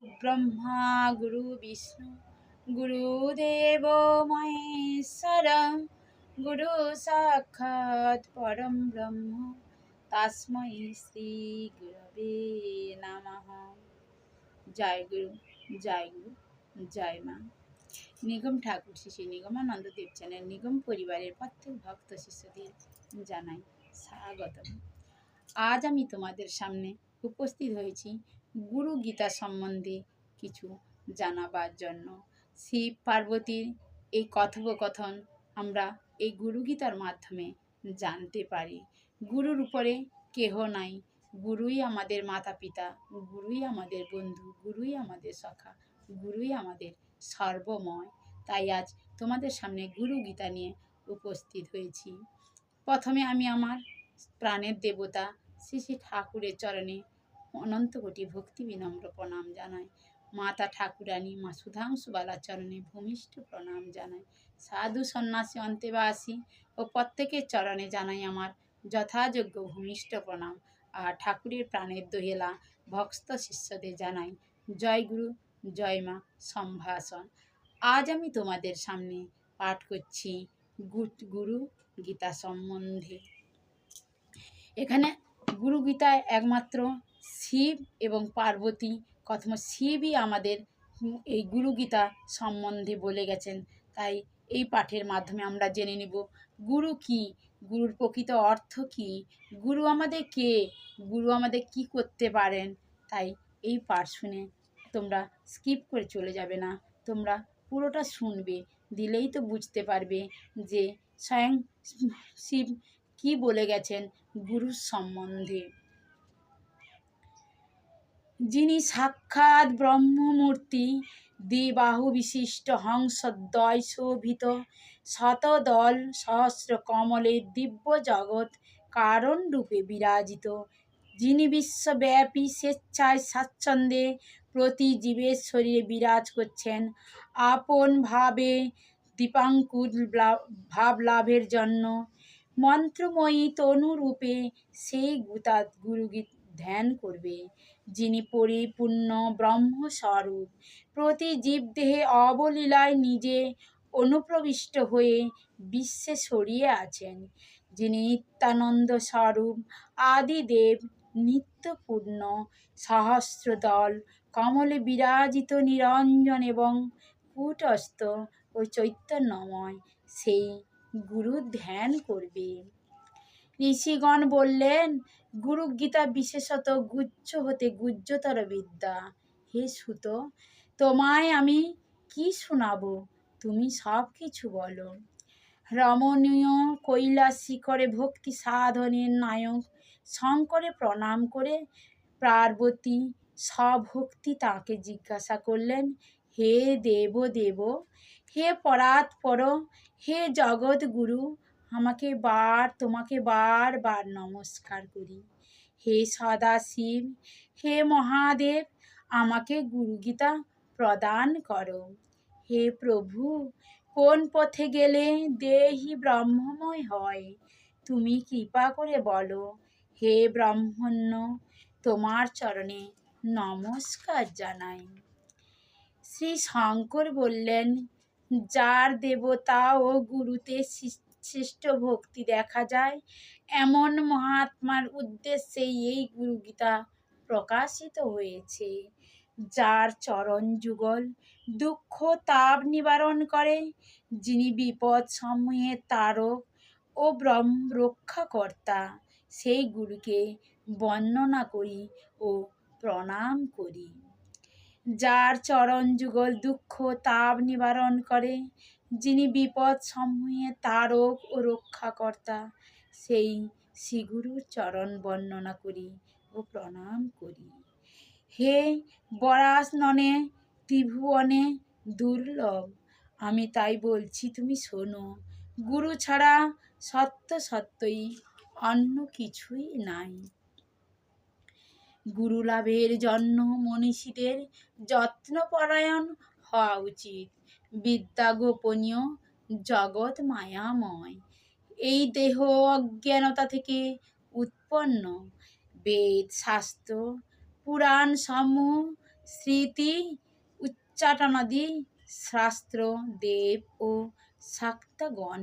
ब्रह्मा गुरु विष्णु गुरुदेव महेश्वर गुरु साक्षात् परम ब्रह्म तस्मै श्री गुरवे नमः। जय गुरु जय गुरु जय মা। নিগম ঠাকুর শ্রী নিগমানন্দ দেব চ্যানেল নিগম পরিবারের প্রত্যেক ভক্ত শিষ্যদের জানাই স্বাগতম। আজ আমি তোমাদের সামনে উপস্থিত হয়েছি গুরু গীতা সম্বন্ধে কিছু জানাবার জন্য। শিব পার্বতীর এই কথোপকথন আমরা এই গুরু গীতার মাধ্যমে জানতে পারি। গুরুর উপরে কেহ নাই, গুরুই আমাদের মাতা পিতা, গুরুই আমাদের বন্ধু, গুরুই আমাদের সখা, গুরুই আমাদের সর্বময়। তাই আজ তোমাদের সামনে গুরু গীতা নিয়ে উপস্থিত হয়েছি। প্রথমে আমি আমার প্রাণের দেবতা শ্রী শ্রী ঠাকুরের চরণে অনন্ত কোটি ভক্তি বিনম্র প্রণাম জানাই। মাতা ঠাকুরানী মা সুধাংশুবালার চরণে ভূমিষ্ঠ প্রণাম জানাই। সাধু সন্ন্যাসী অন্তেবাসী ও প্রত্যেকের চরণে জানাই আমার যথাযোগ্য ভূমিষ্ঠ প্রণাম। আর ঠাকুরের প্রাণের দোহেলা ভক্ত শিষ্যদের জানাই জয় গুরু জয় মা সম্ভাষণ। আজ আমি তোমাদের সামনে পাঠ করছি গুরু গীতা সম্বন্ধে। এখানে গুরু গীতায় একমাত্র শিব এবং পার্বতী কথম শিবই আমাদের এই গুরু গীতা সম্বন্ধে বলে গেছেন। তাই এই পাঠের মাধ্যমে আমরা জেনে নেব গুরু কি, গুরুর প্রকৃত অর্থ কি, গুরু আমাদের কে, গুরু আমাদের কি করতে পারেন। তাই এই পাঠ শুনে তোমরা স্কিপ করে চলে যাবে না, তোমরা পুরোটা শুনবে, দিলেই তো বুঝতে পারবে যে স্বয়ং শিব কি বলে গেছেন গুরুর সম্বন্ধে। যিনি সাক্ষাৎ ব্রহ্মমূর্তি, দ্বিবাহু বিশিষ্ট হংসদ্বয় শোভিত, শতদল সহস্র কমলে দিব্য জগৎ কারণ রূপে বিরাজিত, যিনি বিশ্বব্যাপী স্বেচ্ছায় স্বাচ্ছন্দ্যে প্রতি জীবের শরীরে বিরাজ করছেন আপন ভাবে দীপাঙ্কুর ভাব লাভের জন্য, মন্ত্রময়ী তনুরূপে সেই গুরুগীত ধ্যান করবে, যিনি পরিপূর্ণ ব্রহ্মস্বরূপ প্রতি জীবদেহে অবলীলায় নিজে অনুপ্রবিষ্ট হয়ে বিশ্বে ছড়িয়ে আছেন, যিনি নিত্যানন্দ স্বরূপ আদিদেব নিত্যপূর্ণ সহস্রদল কমলে বিরাজিত নিরঞ্জন এবং কূটস্থ ও চৈতন্যময়, সেই গুরু ধ্যান করবে। ঋষিগণ বললেন গুরু গীতা বিশেষত গুহ্য হতে গুহ্যতর বিদ্যা। হে সুত, তোমায় আমি কি শোনাবো, তুমি সব কিছু বলো। রমণীয় কৈলাস শিখরে ভক্তি সাধনের নায়ক শঙ্করে প্রণাম করে পার্বতী সভক্তি তাকে জিজ্ঞাসা করলেন, হে দেব দেব, হে পরাৎপর, হে জগৎ গুরু, তোমাকে বার নমস্কার করি। হে সদাশিব, হে মহাদেব, আমাকে গুরুগীতা প্রদান করো। হে প্রভু, কোন পথে গেলে দেহি ব্রহ্মময় হয়, তুমি কৃপা করে বলো। হে ব্রহ্মণ্য, তোমার চরণে নমস্কার জানাই। শ্রী শঙ্কর বললেন, যার দেবতা ও গুরুতে শ্রেষ্ঠ ভক্তি দেখা যায় এমন মহাত্মার উদ্দেশ্যেই এই গুরুগীতা প্রকাশিত হয়েছে। যার চরণ যুগল দুঃখ তাপ নিবারণ করে, যিনি বিপদ সমূহের তারক ও ব্রহ্ম রক্ষাকর্তা, সেই গুরুকে বন্দনা করি ও প্রণাম করি। যার চরণ যুগল দুঃখ তাপ নিবারণ করে, যিনি বিপদ সমূহের তারক ও রক্ষাকর্তা, সেই শ্রীগুরুর চরণ বন্দনা করি ও প্রণাম করি। হে বরাননে ত্রিভুবনে দুর্লভ, আমি তাই বলছি তুমি শোনো, গুরু ছাড়া সত্যই অন্য কিছুই নাই। গুরু লাভের জন্য মনীষীদের যত্নপরায়ণ হওয়া উচিত। বিদ্যা গোপনীয়, জগৎ মায়াময়, এই দেহ অজ্ঞানতা থেকে উৎপন্ন। বেদ শাস্ত্র পুরাণ সমূহ স্মৃতি উচ্চাটনাদি শাস্ত্র দেব ও শাক্তগণ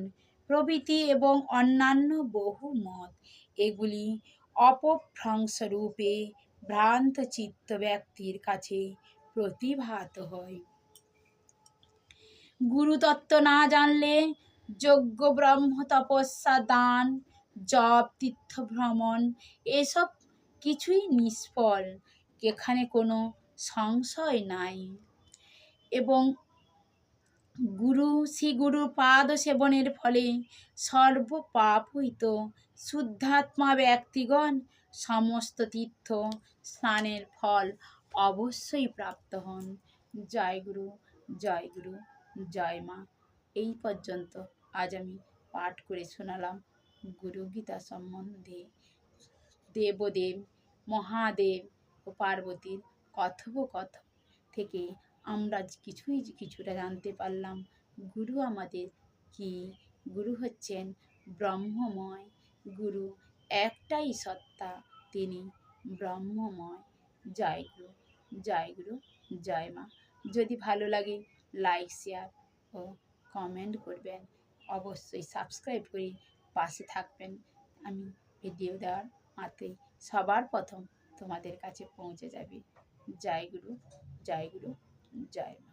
প্রভৃতি এবং অন্যান্য বহু মত এগুলি অপভ্রংশরূপে ভ্রান্ত চিত্ত ব্যক্তির কাছে প্রতিভাত হয়। গুরুতত্ত্ব না জানলে যজ্ঞ ব্রহ্ম তপস্যা দান জপ তীর্থ ভ্রমণ এসব কিছুই নিষ্ফল, এখানে কোনো সংশয় নাই। এবং শ্রী গুরুর পাদ সেবনের ফলে সর্ব পাপ হইত শুদ্ধাত্মা ব্যক্তিগণ সমস্ত তীর্থ স্নানের ফল অবশ্যই প্রাপ্ত হন। জয় গুরু, জয় গুরু, জয় মা। এই পর্যন্ত আজ আমি পাঠ করে শোনালাম গুরু গীতা সম্বন্ধে দেবদেব মহাদেব ও পার্বতীর কথোপকথন থেকে আমরা কিছুটা জানতে পারলাম গুরু আমাদের কি। গুরু হচ্ছেন ব্রহ্মময়, গুরু একটাই সত্তা, তিনি ব্রহ্মময়। জয় গুরু, জয় গুরু, জয় মা। যদি ভালো লাগে লাইক শেয়ার ও কমেন্ট করবেন, অবশ্যই সাবস্ক্রাইব করে পাশে থাকবেন। আমি ভিডিও দেওয়ার মাত্রই সবার প্রথম তোমাদের কাছে পৌঁছে যাবে। জয় গুরু, জয় গুরু, জয় মা।